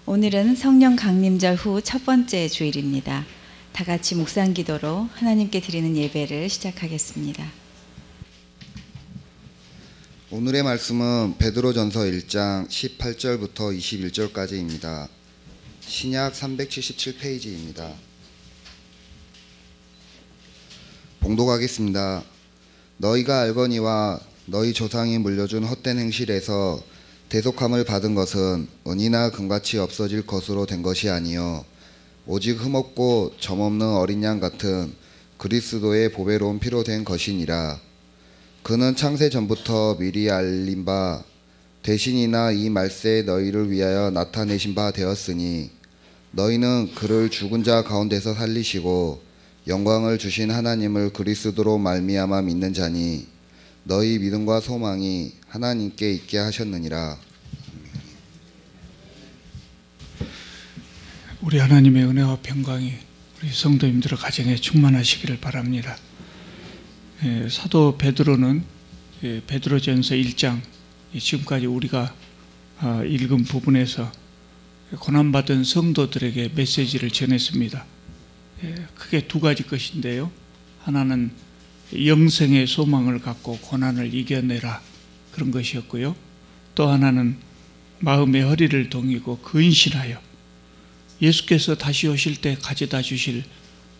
오늘은 성령 강림절 후 첫 번째 주일입니다. 다 같이 묵상 기도로 하나님께 드리는 예배를 시작하겠습니다. 오늘의 말씀은 베드로전서 1장 18절부터 21절까지입니다. 신약 377페이지입니다. 봉독하겠습니다. 너희가 알거니와 너희 조상이 물려준 헛된 행실에서 대속함을 받은 것은 은이나 금같이 없어질 것으로 된 것이 아니요 오직 흠없고 점없는 어린 양 같은 그리스도의 보배로운 피로 된 것이니라. 그는 창세 전부터 미리 알린 바 대신이나 이 말세에 너희를 위하여 나타내신 바 되었으니 너희는 그를 죽은 자 가운데서 살리시고 영광을 주신 하나님을 그리스도로 말미암아 믿는 자니 너희 믿음과 소망이 하나님께 있게 하셨느니라. 우리 하나님의 은혜와 평강이 우리 성도님들의 가정에 충만하시기를 바랍니다. 사도 베드로는 베드로전서 1장 지금까지 우리가 읽은 부분에서 고난받은 성도들에게 메시지를 전했습니다. 크게 두 가지 것인데요. 하나는 영생의 소망을 갖고 고난을 이겨내라, 그런 것이었고요. 또 하나는 마음의 허리를 동이고 근신하여 예수께서 다시 오실 때 가져다 주실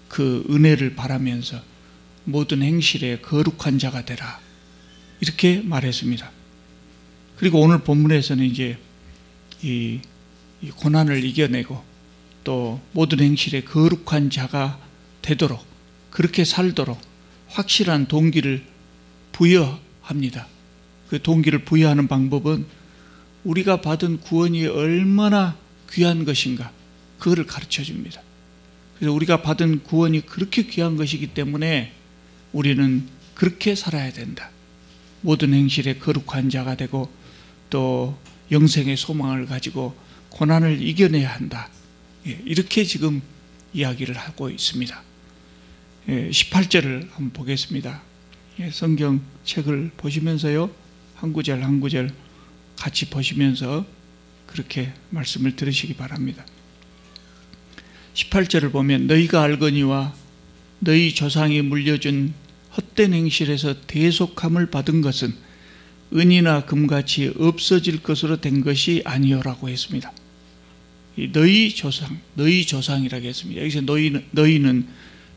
그 은혜를 바라면서 모든 행실에 거룩한 자가 되라, 이렇게 말했습니다. 그리고 오늘 본문에서는 이제 이 고난을 이겨내고 또 모든 행실에 거룩한 자가 되도록, 그렇게 살도록 확실한 동기를 부여합니다. 그 동기를 부여하는 방법은 우리가 받은 구원이 얼마나 귀한 것인가, 그거를 가르쳐 줍니다. 그래서 우리가 받은 구원이 그렇게 귀한 것이기 때문에 우리는 그렇게 살아야 된다. 모든 행실에 거룩한 자가 되고 또 영생의 소망을 가지고 고난을 이겨내야 한다. 이렇게 지금 이야기를 하고 있습니다. 18절을 한번 보겠습니다. 성경책을 보시면서요, 한 구절 한 구절 같이 보시면서 그렇게 말씀을 들으시기 바랍니다. 18절을 보면 너희가 알거니와 너희 조상이 물려준 헛된 행실에서 대속함을 받은 것은 은이나 금같이 없어질 것으로 된 것이 아니오라고 했습니다. 너희 조상이라고 했습니다. 여기서 너희는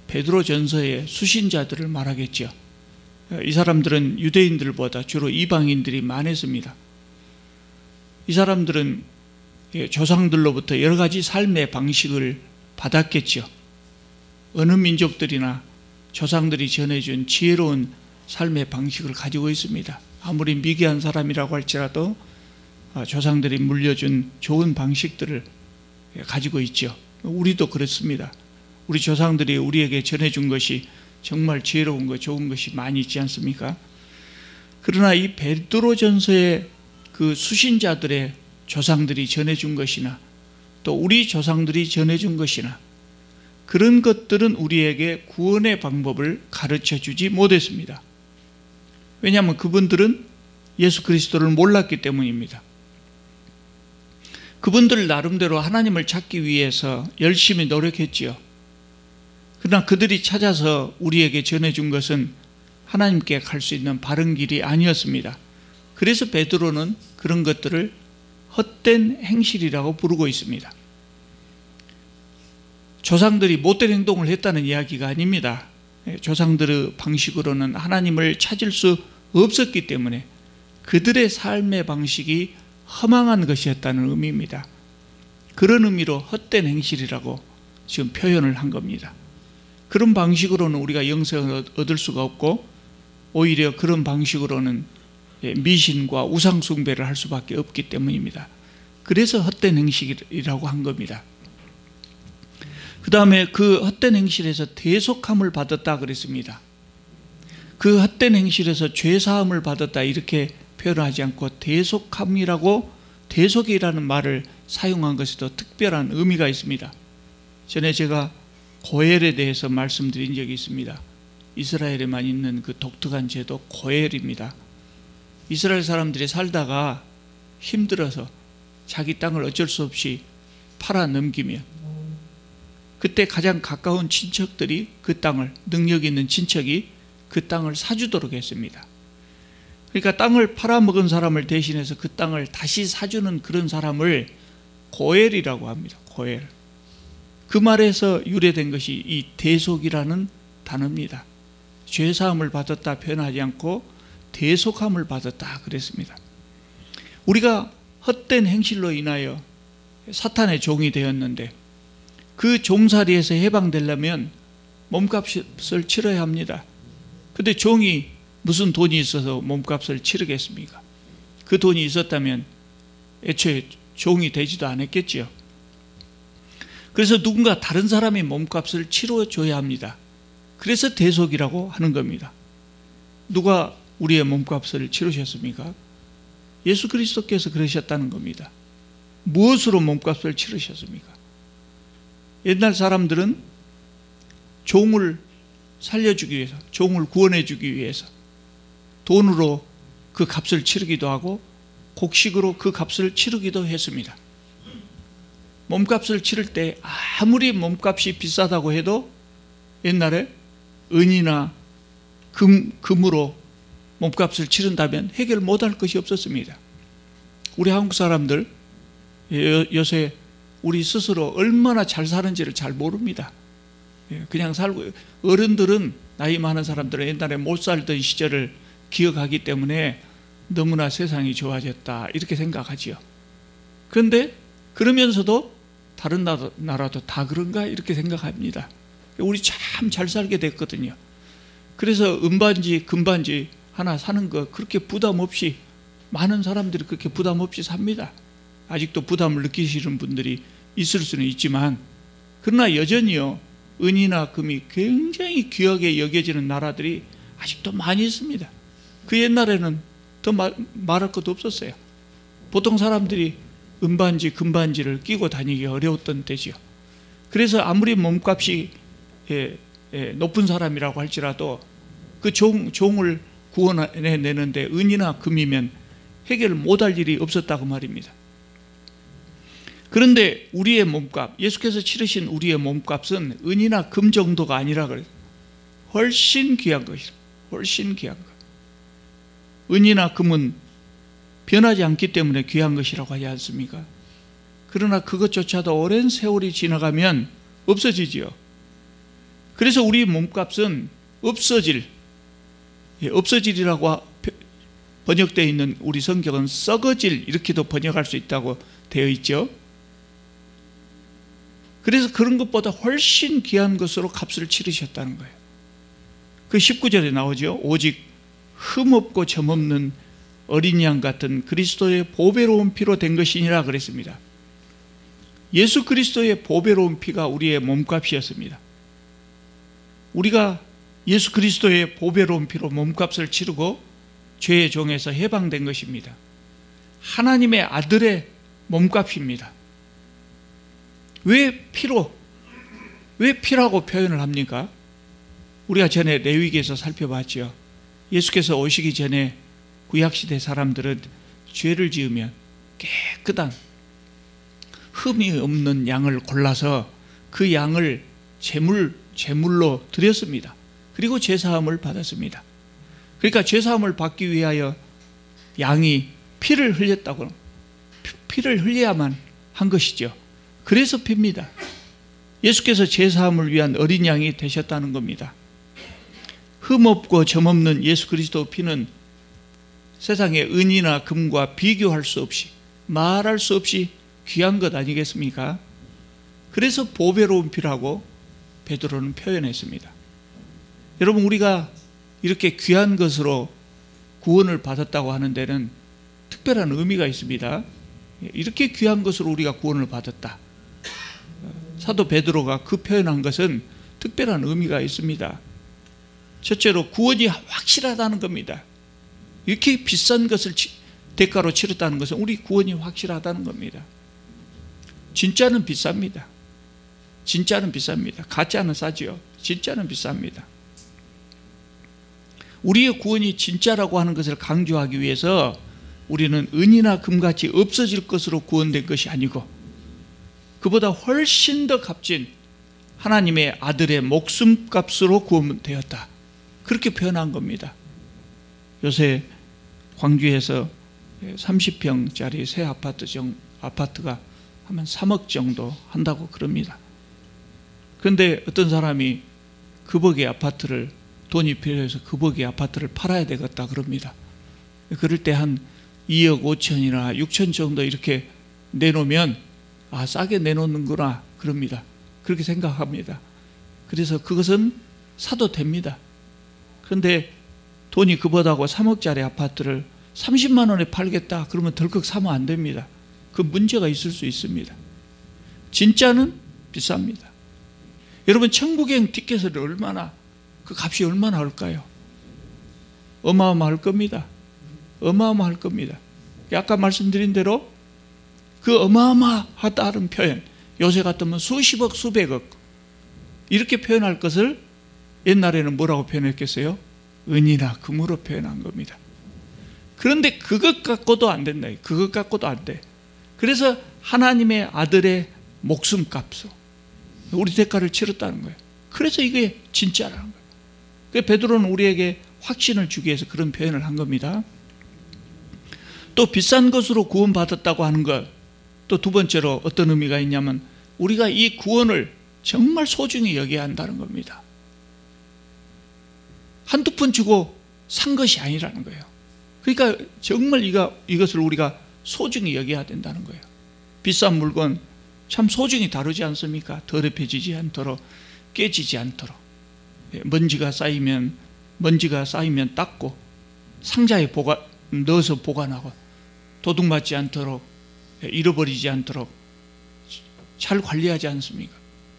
베드로전서의 수신자들을 말하겠죠. 이 사람들은 유대인들보다 주로 이방인들이 많았습니다. 이 사람들은 조상들로부터 여러 가지 삶의 방식을 받았겠죠. 어느 민족들이나 조상들이 전해준 지혜로운 삶의 방식을 가지고 있습니다. 아무리 미개한 사람이라고 할지라도 조상들이 물려준 좋은 방식들을 가지고 있죠. 우리도 그렇습니다. 우리 조상들이 우리에게 전해준 것이 정말 지혜로운 것, 좋은 것이 많이 있지 않습니까? 그러나 이 베드로전서의 그 수신자들의 조상들이 전해준 것이나 또 우리 조상들이 전해준 것이나 그런 것들은 우리에게 구원의 방법을 가르쳐 주지 못했습니다. 왜냐하면 그분들은 예수 그리스도를 몰랐기 때문입니다. 그분들 나름대로 하나님을 찾기 위해서 열심히 노력했지요. 그러나 그들이 찾아서 우리에게 전해준 것은 하나님께 갈 수 있는 바른 길이 아니었습니다. 그래서 베드로는 그런 것들을 헛된 행실이라고 부르고 있습니다. 조상들이 못된 행동을 했다는 이야기가 아닙니다. 조상들의 방식으로는 하나님을 찾을 수 없었기 때문에 그들의 삶의 방식이 허망한 것이었다는 의미입니다. 그런 의미로 헛된 행실이라고 지금 표현을 한 겁니다. 그런 방식으로는 우리가 영생을 얻을 수가 없고 오히려 그런 방식으로는 미신과 우상 숭배를 할 수밖에 없기 때문입니다. 그래서 헛된 행실이라고 한 겁니다. 그 다음에 그 헛된 행실에서 대속함을 받았다 그랬습니다. 그 헛된 행실에서 죄사함을 받았다 이렇게 표현하지 않고 대속함이라고, 대속이라는 말을 사용한 것에도 특별한 의미가 있습니다. 전에 제가 고엘에 대해서 말씀드린 적이 있습니다. 이스라엘에만 있는 그 독특한 제도 고엘입니다. 이스라엘 사람들이 살다가 힘들어서 자기 땅을 어쩔 수 없이 팔아 넘기면 그때 가장 가까운 친척들이 그 땅을, 능력 있는 친척이 그 땅을 사주도록 했습니다. 그러니까 땅을 팔아먹은 사람을 대신해서 그 땅을 다시 사주는 그런 사람을 고엘이라고 합니다. 고엘. 그 말에서 유래된 것이 이 대속이라는 단어입니다. 죄사함을 받았다 표현하지 않고 대속함을 받았다 그랬습니다. 우리가 헛된 행실로 인하여 사탄의 종이 되었는데 그 종살이에서 해방되려면 몸값을 치러야 합니다. 근데 종이 무슨 돈이 있어서 몸값을 치르겠습니까? 그 돈이 있었다면 애초에 종이 되지도 않았겠지요. 그래서 누군가 다른 사람이 몸값을 치러줘야 합니다. 그래서 대속이라고 하는 겁니다. 누가 우리의 몸값을 치르셨습니까? 예수 그리스도께서 그러셨다는 겁니다. 무엇으로 몸값을 치르셨습니까? 옛날 사람들은 종을 살려주기 위해서, 종을 구원해주기 위해서 돈으로 그 값을 치르기도 하고 곡식으로 그 값을 치르기도 했습니다. 몸값을 치를 때 아무리 몸값이 비싸다고 해도 옛날에 은이나 금으로 몸값을 치른다면 해결 못할 것이 없었습니다. 우리 한국 사람들 요새 우리 스스로 얼마나 잘 사는지를 잘 모릅니다. 그냥 살고, 어른들은, 나이 많은 사람들은 옛날에 못 살던 시절을 기억하기 때문에 너무나 세상이 좋아졌다 이렇게 생각하지요. 그런데 그러면서도 다른 나라도 다 그런가 이렇게 생각합니다. 우리 참 잘 살게 됐거든요. 그래서 은반지 금반지 하나 사는 거 그렇게 부담 없이, 많은 사람들이 그렇게 부담 없이 삽니다. 아직도 부담을 느끼시는 분들이 있을 수는 있지만, 그러나 여전히요 은이나 금이 굉장히 귀하게 여겨지는 나라들이 아직도 많이 있습니다. 그 옛날에는 더 말할 것도 없었어요. 보통 사람들이 은반지 금반지를 끼고 다니기 어려웠던 때지요. 그래서 아무리 몸값이 높은 사람이라고 할지라도 그 종을 구원해내는데 은이나 금이면 해결을 못할 일이 없었다고 말입니다. 그런데 우리의 몸값, 예수께서 치르신 우리의 몸값은 은이나 금 정도가 아니라 그래요. 훨씬 귀한 것이라. 훨씬 귀한 것. 은이나 금은 변하지 않기 때문에 귀한 것이라고 하지 않습니까? 그러나 그것조차도 오랜 세월이 지나가면 없어지지요. 그래서 우리 몸값은 없어질이라고 번역되어 있는 우리 성경은 썩어질 이렇게도 번역할 수 있다고 되어 있죠. 그래서 그런 것보다 훨씬 귀한 것으로 값을 치르셨다는 거예요. 그 19절에 나오죠. 오직 흠없고 점없는 어린 양 같은 그리스도의 보배로운 피로 된 것이니라 그랬습니다. 예수 그리스도의 보배로운 피가 우리의 몸값이었습니다. 우리가 예수 그리스도의 보배로운 피로 몸값을 치르고 죄의 종에서 해방된 것입니다. 하나님의 아들의 몸값입니다. 왜 피라고 표현을 합니까? 우리가 전에 레위기에서 살펴봤죠. 예수께서 오시기 전에 구약시대 사람들은 죄를 지으면 깨끗한 흠이 없는 양을 골라서 그 양을 제물로 드렸습니다. 그리고 죄사함을 받았습니다. 그러니까 죄사함을 받기 위하여 양이 피를 흘렸다고, 피를 흘려야만 한 것이죠. 그래서 핍니다. 예수께서 죄사함을 위한 어린 양이 되셨다는 겁니다. 흠없고 점없는 예수 그리스도 피는 세상의 은이나 금과 비교할 수 없이, 말할 수 없이 귀한 것 아니겠습니까? 그래서 보배로운 피라고 베드로는 표현했습니다. 여러분, 우리가 이렇게 귀한 것으로 구원을 받았다고 하는 데는 특별한 의미가 있습니다. 이렇게 귀한 것으로 우리가 구원을 받았다. 사도 베드로가 그 표현한 것은 특별한 의미가 있습니다. 첫째로 구원이 확실하다는 겁니다. 이렇게 비싼 것을 대가로 치렀다는 것은 우리 구원이 확실하다는 겁니다. 진짜는 비쌉니다. 진짜는 비쌉니다. 가짜는 싸지요. 진짜는 비쌉니다. 우리의 구원이 진짜라고 하는 것을 강조하기 위해서 우리는 은이나 금같이 없어질 것으로 구원된 것이 아니고 그보다 훨씬 더 값진 하나님의 아들의 목숨값으로 구원되었다. 그렇게 표현한 겁니다. 요새 광주에서 30평짜리 새 아파트가 하면 3억 정도 한다고 그럽니다. 그런데 어떤 사람이 급하게 아파트를, 돈이 필요해서 급하게 아파트를 팔아야 되겠다 그럽니다. 그럴 때 한 2억 5천이나 6천 정도 이렇게 내놓으면 싸게 내놓는구나 그럽니다. 그렇게 생각합니다. 그래서 그것은 사도 됩니다. 그런데 돈이 그보다고 3억짜리 아파트를 30만 원에 팔겠다 그러면 덜컥 사면 안 됩니다. 그 문제가 있을 수 있습니다. 진짜는 비쌉니다. 여러분, 천국행 티켓을 그 값이 얼마나 할까요? 어마어마할 겁니다. 어마어마할 겁니다. 아까 말씀드린 대로 그 어마어마하다는 표현, 요새 같으면 수십억 수백억 이렇게 표현할 것을 옛날에는 뭐라고 표현했겠어요? 은이나 금으로 표현한 겁니다. 그런데 그것 갖고도 안 된다. 그것 갖고도 안 돼. 그래서 하나님의 아들의 목숨값으로 우리 대가를 치렀다는 거예요. 그래서 이게 진짜라는 거예요. 그래서 베드로는 우리에게 확신을 주기 위해서 그런 표현을 한 겁니다. 또 비싼 것으로 구원받았다고 하는 것, 또 두 번째로 어떤 의미가 있냐면 우리가 이 구원을 정말 소중히 여겨야 한다는 겁니다. 한두 푼 주고 산 것이 아니라는 거예요. 그러니까 정말 이것을 우리가 소중히 여겨야 된다는 거예요. 비싼 물건 참 소중히 다루지 않습니까? 더럽혀지지 않도록, 깨지지 않도록, 먼지가 쌓이면 닦고 상자에 넣어서 보관하고 도둑맞지 않도록, 잃어버리지 않도록 잘 관리하지 않습니까?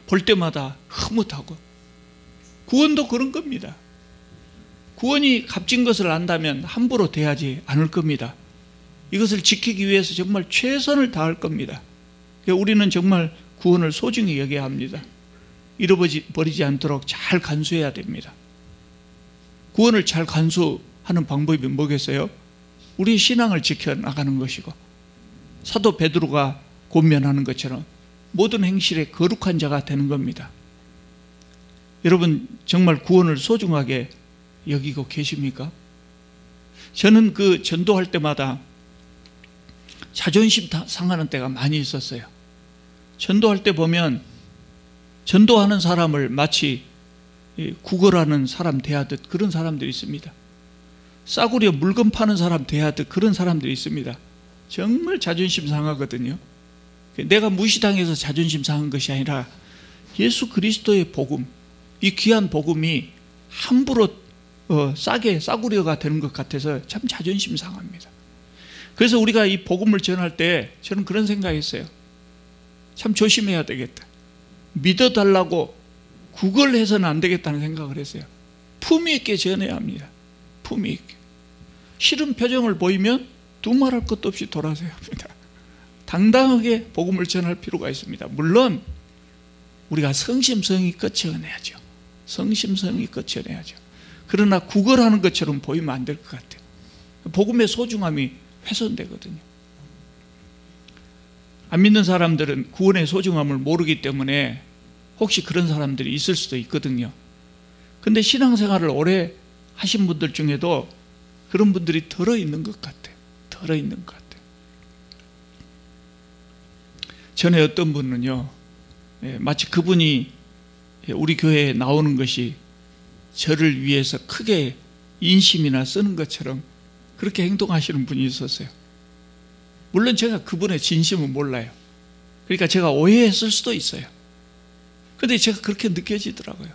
볼 때마다 흐뭇하고. 구원도 그런 겁니다. 구원이 값진 것을 안다면 함부로 대하지 않을 겁니다. 이것을 지키기 위해서 정말 최선을 다할 겁니다. 우리는 정말 구원을 소중히 여겨야 합니다. 잃어버리지 않도록 잘 간수해야 됩니다. 구원을 잘 간수하는 방법이 뭐겠어요? 우리의 신앙을 지켜나가는 것이고, 사도 베드로가 권면하는 것처럼 모든 행실에 거룩한 자가 되는 겁니다. 여러분, 정말 구원을 소중하게 여기고 계십니까? 저는 그 전도할 때마다 자존심 상하는 때가 많이 있었어요. 전도할 때 보면 전도하는 사람을 마치 구걸하는 사람 대하듯 그런 사람들이 있습니다. 싸구려 물건 파는 사람 대하듯 그런 사람들이 있습니다. 정말 자존심 상하거든요. 내가 무시당해서 자존심 상한 것이 아니라 예수 그리스도의 복음, 이 귀한 복음이 함부로 싸구려가 되는 것 같아서 참 자존심 상합니다. 그래서 우리가 이 복음을 전할 때 저는 그런 생각했어요. 참 조심해야 되겠다. 믿어달라고 구걸해서는 안 되겠다는 생각을 했어요. 품위 있게 전해야 합니다. 품위 있게. 싫은 표정을 보이면 두말할 것도 없이 돌아서야 합니다. 당당하게 복음을 전할 필요가 있습니다. 물론 우리가 성심성의껏 전해야죠. 성심성의껏 전해야죠. 그러나 구걸하는 것처럼 보이면 안 될 것 같아요. 복음의 소중함이 훼손되거든요. 안 믿는 사람들은 구원의 소중함을 모르기 때문에 혹시 그런 사람들이 있을 수도 있거든요. 근데 신앙생활을 오래 하신 분들 중에도 그런 분들이 들어있는 것 같아요. 들어있는 것 같아요. 전에 어떤 분은요, 마치 그분이 우리 교회에 나오는 것이 저를 위해서 크게 인심이나 쓰는 것처럼 그렇게 행동하시는 분이 있었어요. 물론 제가 그분의 진심은 몰라요. 그러니까 제가 오해했을 수도 있어요. 그런데 제가 그렇게 느껴지더라고요.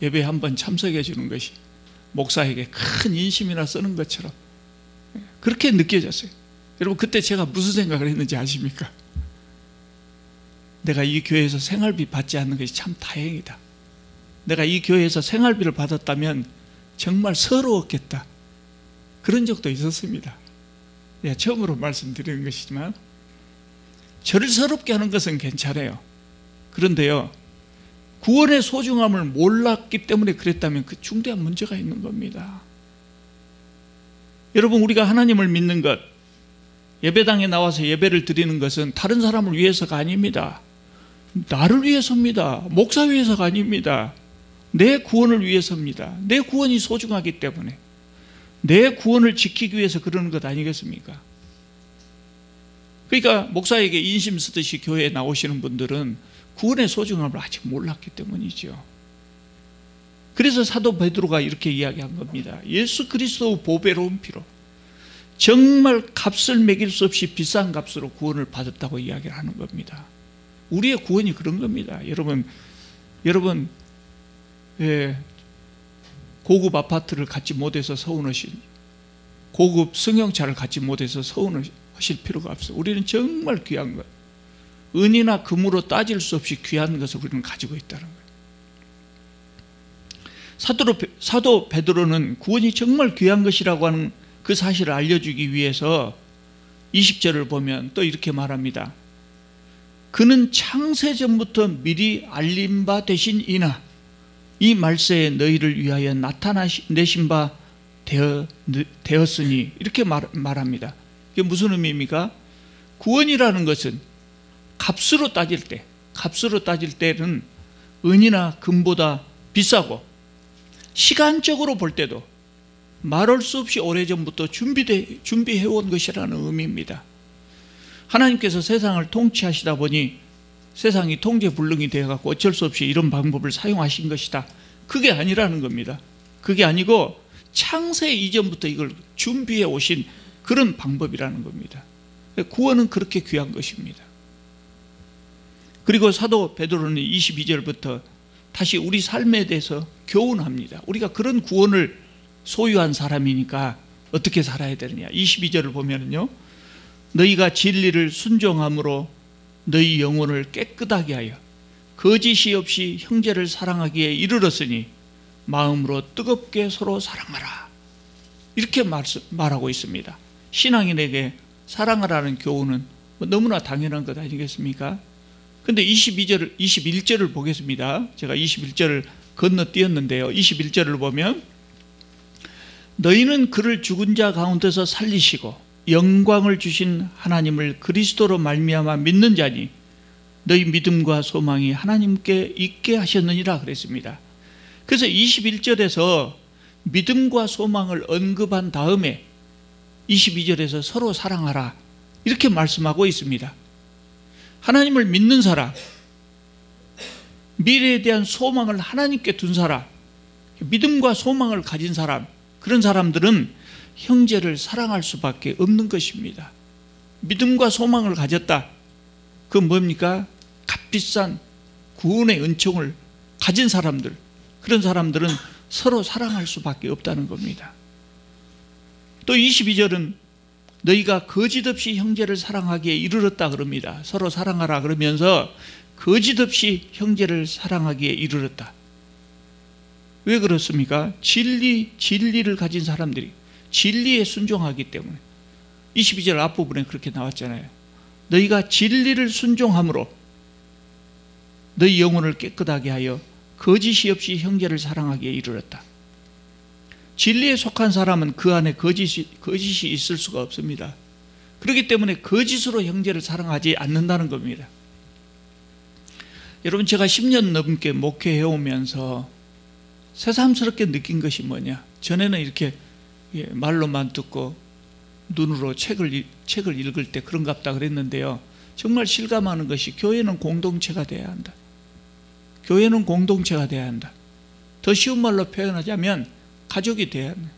예배에 한번 참석해 주는 것이 목사에게 큰 인심이나 쓰는 것처럼 그렇게 느껴졌어요. 여러분, 그때 제가 무슨 생각을 했는지 아십니까? 내가 이 교회에서 생활비 받지 않는 것이 참 다행이다. 내가 이 교회에서 생활비를 받았다면 정말 서러웠겠다. 그런 적도 있었습니다. 내가 처음으로 말씀드리는 것이지만 저를 서럽게 하는 것은 괜찮아요. 그런데요, 구원의 소중함을 몰랐기 때문에 그랬다면 그 중대한 문제가 있는 겁니다. 여러분, 우리가 하나님을 믿는 것, 예배당에 나와서 예배를 드리는 것은 다른 사람을 위해서가 아닙니다. 나를 위해서입니다. 목사 위해서가 아닙니다. 내 구원을 위해서입니다. 내 구원이 소중하기 때문에 내 구원을 지키기 위해서 그러는 것 아니겠습니까? 그러니까 목사에게 인심 쓰듯이 교회에 나오시는 분들은 구원의 소중함을 아직 몰랐기 때문이죠. 그래서 사도 베드로가 이렇게 이야기한 겁니다. 예수 그리스도 보배로운 피로 정말 값을 매길 수 없이 비싼 값으로 구원을 받았다고 이야기를 하는 겁니다. 우리의 구원이 그런 겁니다. 여러분 고급 아파트를 갖지 못해서 서운하신, 고급 승용차를 갖지 못해서 서운하실 필요가 없어요. 우리는 정말 귀한 것, 은이나 금으로 따질 수 없이 귀한 것을 우리는 가지고 있다는 거예요. 사도 베드로는 구원이 정말 귀한 것이라고 하는 그 사실을 알려주기 위해서 20절을 보면 또 이렇게 말합니다. 그는 창세전부터 미리 알림 바 되신 이나 이 말세에 너희를 위하여 나타내신 바 되었으니, 이렇게 말합니다. 이게 무슨 의미입니까? 구원이라는 것은 값으로 따질 때는 은이나 금보다 비싸고, 시간적으로 볼 때도 말할 수 없이 오래전부터 준비해온 것이라는 의미입니다. 하나님께서 세상을 통치하시다 보니 세상이 통제불능이 되어갖고 어쩔 수 없이 이런 방법을 사용하신 것이다. 그게 아니라는 겁니다. 그게 아니고 창세 이전부터 이걸 준비해 오신 그런 방법이라는 겁니다. 구원은 그렇게 귀한 것입니다. 그리고 사도 베드로는 22절부터 다시 우리 삶에 대해서 교훈합니다. 우리가 그런 구원을 소유한 사람이니까 어떻게 살아야 되느냐. 22절을 보면은요, 너희가 진리를 순종함으로 너희 영혼을 깨끗하게 하여 거짓이 없이 형제를 사랑하기에 이르렀으니 마음으로 뜨겁게 서로 사랑하라. 이렇게 말하고 있습니다. 신앙인에게 사랑하라는 교훈은 너무나 당연한 것 아니겠습니까? 근데 21절을 보겠습니다. 제가 21절을 건너뛰었는데요. 21절을 보면 너희는 그를 죽은 자 가운데서 살리시고 영광을 주신 하나님을 그리스도로 말미암아 믿는 자니 너희 믿음과 소망이 하나님께 있게 하셨느니라 그랬습니다. 그래서 21절에서 믿음과 소망을 언급한 다음에 22절에서 서로 사랑하라 이렇게 말씀하고 있습니다. 하나님을 믿는 사람, 미래에 대한 소망을 하나님께 둔 사람, 믿음과 소망을 가진 사람, 그런 사람들은 형제를 사랑할 수밖에 없는 것입니다. 믿음과 소망을 가졌다. 그건 뭡니까? 값비싼 구원의 은총을 가진 사람들, 그런 사람들은 서로 사랑할 수밖에 없다는 겁니다. 또 22절은 너희가 거짓없이 형제를 사랑하기에 이르렀다 그럽니다. 서로 사랑하라 그러면서 거짓없이 형제를 사랑하기에 이르렀다. 왜 그렇습니까? 진리를 가진 사람들이 진리에 순종하기 때문에. 22절 앞부분에 그렇게 나왔잖아요. 너희가 진리를 순종함으로 너희 영혼을 깨끗하게 하여 거짓이 없이 형제를 사랑하기에 이르렀다. 진리에 속한 사람은 그 안에 거짓이 있을 수가 없습니다. 그렇기 때문에 거짓으로 형제를 사랑하지 않는다는 겁니다. 여러분, 제가 10년 넘게 목회해 오면서 새삼스럽게 느낀 것이 뭐냐. 전에는 이렇게 말로만 듣고 눈으로 책을 읽을 때 그런갑다 그랬는데요. 정말 실감하는 것이 교회는 공동체가 돼야 한다. 교회는 공동체가 돼야 한다. 더 쉬운 말로 표현하자면 가족이 돼야 합니다.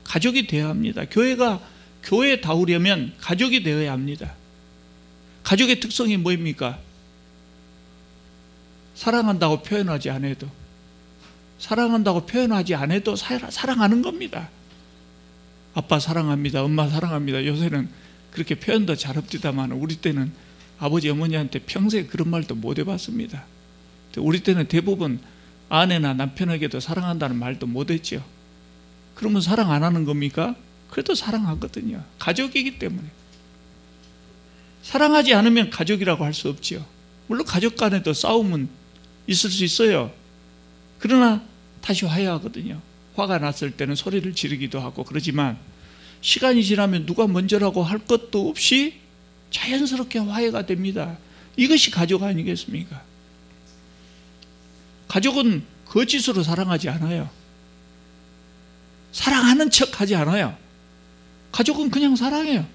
가족이 돼야 합니다. 교회가 교회다우려면 가족이 되어야 합니다. 가족의 특성이 뭐입니까? 사랑한다고 표현하지 않아도, 사랑하는 겁니다. 아빠 사랑합니다. 엄마 사랑합니다. 요새는 그렇게 표현도 잘 없디다만 우리 때는 아버지 어머니한테 평생 그런 말도 못 해봤습니다. 우리 때는 대부분 아내나 남편에게도 사랑한다는 말도 못 했죠. 그러면 사랑 안 하는 겁니까? 그래도 사랑하거든요. 가족이기 때문에. 사랑하지 않으면 가족이라고 할 수 없죠. 물론 가족 간에도 싸움은 있을 수 있어요. 그러나 다시 화해하거든요. 화가 났을 때는 소리를 지르기도 하고 그러지만 시간이 지나면 누가 먼저라고 할 것도 없이 자연스럽게 화해가 됩니다. 이것이 가족 아니겠습니까? 가족은 거짓으로 사랑하지 않아요. 사랑하는 척 하지 않아요. 가족은 그냥 사랑해요.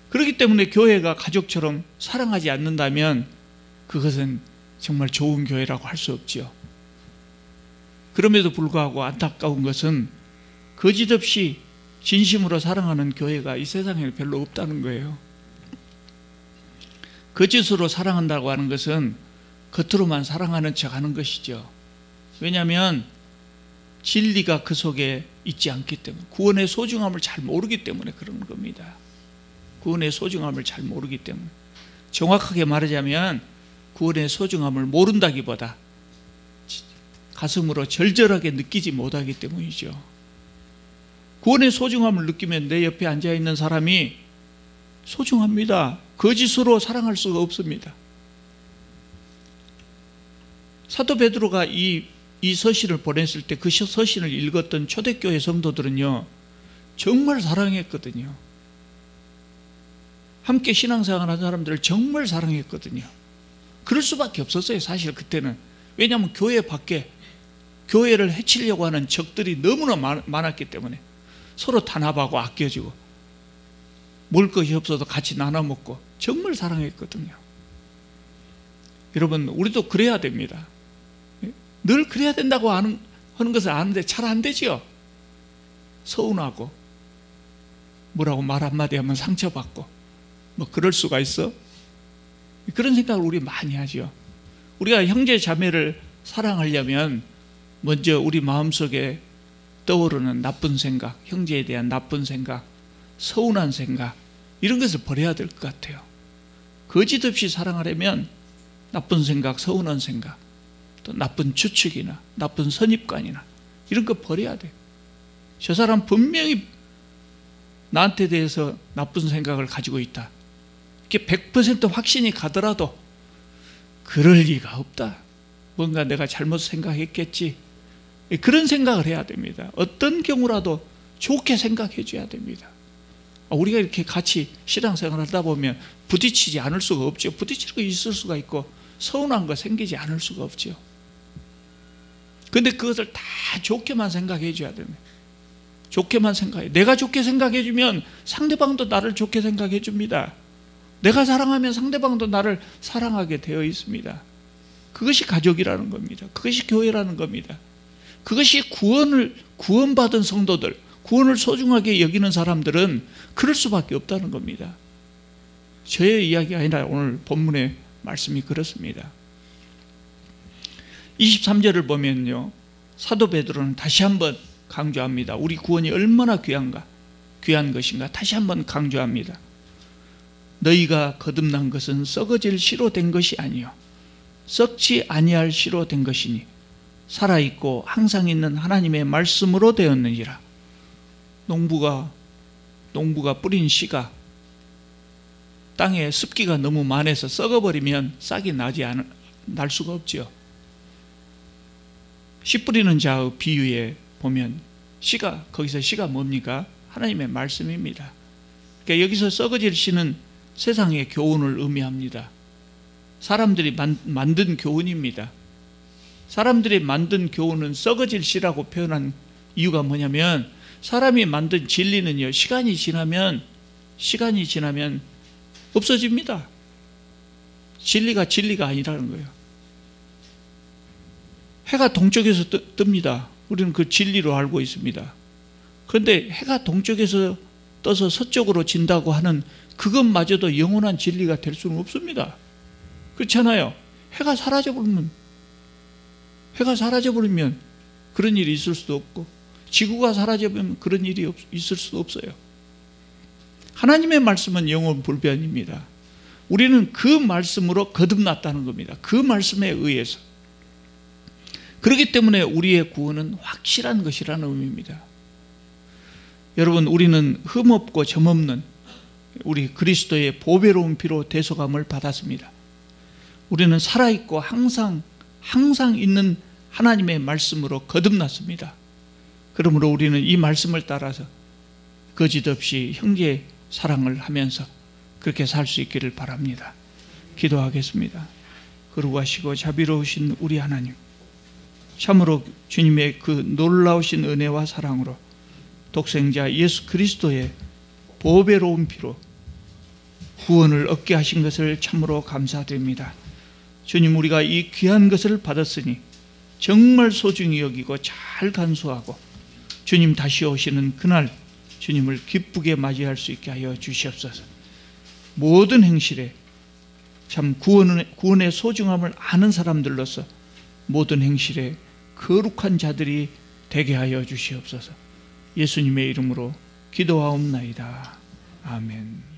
그렇기 때문에 교회가 가족처럼 사랑하지 않는다면 그것은 정말 좋은 교회라고 할 수 없지요. 그럼에도 불구하고 안타까운 것은 거짓 없이 진심으로 사랑하는 교회가 이 세상에 별로 없다는 거예요. 거짓으로 사랑한다고 하는 것은 겉으로만 사랑하는 척 하는 것이죠. 왜냐하면 진리가 그 속에 있지 않기 때문에, 구원의 소중함을 잘 모르기 때문에 그런 겁니다. 구원의 소중함을 잘 모르기 때문에. 정확하게 말하자면 구원의 소중함을 모른다기보다 가슴으로 절절하게 느끼지 못하기 때문이죠. 구원의 소중함을 느끼면 내 옆에 앉아있는 사람이 소중합니다. 거짓으로 사랑할 수가 없습니다. 사도 베드로가 이 서신을 보냈을 때 그 서신을 읽었던 초대교회 성도들은요, 정말 사랑했거든요. 함께 신앙생활 한 사람들을 정말 사랑했거든요. 그럴 수밖에 없었어요, 사실 그때는. 왜냐하면 교회 밖에 교회를 해치려고 하는 적들이 너무나 많았기 때문에 서로 단합하고 아껴주고 먹을 것이 없어도 같이 나눠 먹고 정말 사랑했거든요. 여러분, 우리도 그래야 됩니다. 늘 그래야 된다고 하는 것을 아는데 잘 안 되지요. 서운하고 뭐라고 말 한마디 하면 상처받고 뭐 그럴 수가 있어? 그런 생각을 우리 많이 하죠. 우리가 형제 자매를 사랑하려면 먼저 우리 마음속에 떠오르는 나쁜 생각, 형제에 대한 나쁜 생각, 서운한 생각, 이런 것을 버려야 될 것 같아요. 거짓 없이 사랑하려면 나쁜 생각, 서운한 생각, 또 나쁜 추측이나 나쁜 선입관이나 이런 거 버려야 돼요. 저 사람 분명히 나한테 대해서 나쁜 생각을 가지고 있다, 이렇게 100% 확신이 가더라도 그럴 리가 없다, 뭔가 내가 잘못 생각했겠지, 그런 생각을 해야 됩니다. 어떤 경우라도 좋게 생각해 줘야 됩니다. 우리가 이렇게 같이 신앙생활 하다 보면 부딪히지 않을 수가 없죠. 부딪힐 거 있을 수가 있고 서운한 거 생기지 않을 수가 없죠. 그런데 그것을 다 좋게만 생각해 줘야 됩니다. 좋게만 생각해. 내가 좋게 생각해 주면 상대방도 나를 좋게 생각해 줍니다. 내가 사랑하면 상대방도 나를 사랑하게 되어 있습니다. 그것이 가족이라는 겁니다. 그것이 교회라는 겁니다. 그것이 구원받은 성도들, 구원을 소중하게 여기는 사람들은 그럴 수밖에 없다는 겁니다. 저의 이야기가 아니라 오늘 본문의 말씀이 그렇습니다. 23절을 보면요, 사도 베드로는 다시 한번 강조합니다. 우리 구원이 얼마나 귀한 것인가 다시 한번 강조합니다. 너희가 거듭난 것은 썩어질 씨로 된 것이 아니요 썩지 아니할 씨로 된 것이니 살아있고 항상 있는 하나님의 말씀으로 되었느니라. 농부가 뿌린 씨가 땅에 습기가 너무 많아서 썩어버리면 싹이 날 수가 없죠. 씨 뿌리는 자의 비유에 보면 거기서 씨가 뭡니까? 하나님의 말씀입니다. 그러니까 여기서 썩어질 씨는 세상의 교훈을 의미합니다. 사람들이 만든 교훈입니다. 사람들이 만든 교훈은 썩어질 씨라고 표현한 이유가 뭐냐면, 사람이 만든 진리는요, 시간이 지나면 없어집니다. 진리가 아니라는 거예요. 해가 동쪽에서 뜹니다. 우리는 그 진리로 알고 있습니다. 그런데 해가 동쪽에서 떠서 서쪽으로 진다고 하는 그것마저도 영원한 진리가 될 수는 없습니다. 그렇잖아요. 해가 사라져버리면 그런 일이 있을 수도 없고, 지구가 사라져버리면 그런 일이 있을 수도 없어요. 하나님의 말씀은 영원 불변입니다. 우리는 그 말씀으로 거듭났다는 겁니다. 그 말씀에 의해서. 그렇기 때문에 우리의 구원은 확실한 것이라는 의미입니다. 여러분, 우리는 흠없고 점없는 우리 그리스도의 보배로운 피로 대속함을 받았습니다. 우리는 살아있고 항상 있는 하나님의 말씀으로 거듭났습니다. 그러므로 우리는 이 말씀을 따라서 거짓 없이 형제 사랑을 하면서 그렇게 살 수 있기를 바랍니다. 기도하겠습니다. 거룩하시고 자비로우신 우리 하나님, 참으로 주님의 그 놀라우신 은혜와 사랑으로 독생자 예수 그리스도의 보배로운 피로 구원을 얻게 하신 것을 참으로 감사드립니다. 주님, 우리가 이 귀한 것을 받았으니 정말 소중히 여기고 잘 간수하고 주님 다시 오시는 그날 주님을 기쁘게 맞이할 수 있게 하여 주시옵소서. 모든 행실에 참 구원의 소중함을 아는 사람들로서 모든 행실에 거룩한 자들이 되게 하여 주시옵소서. 예수님의 이름으로 기도하옵나이다. 아멘.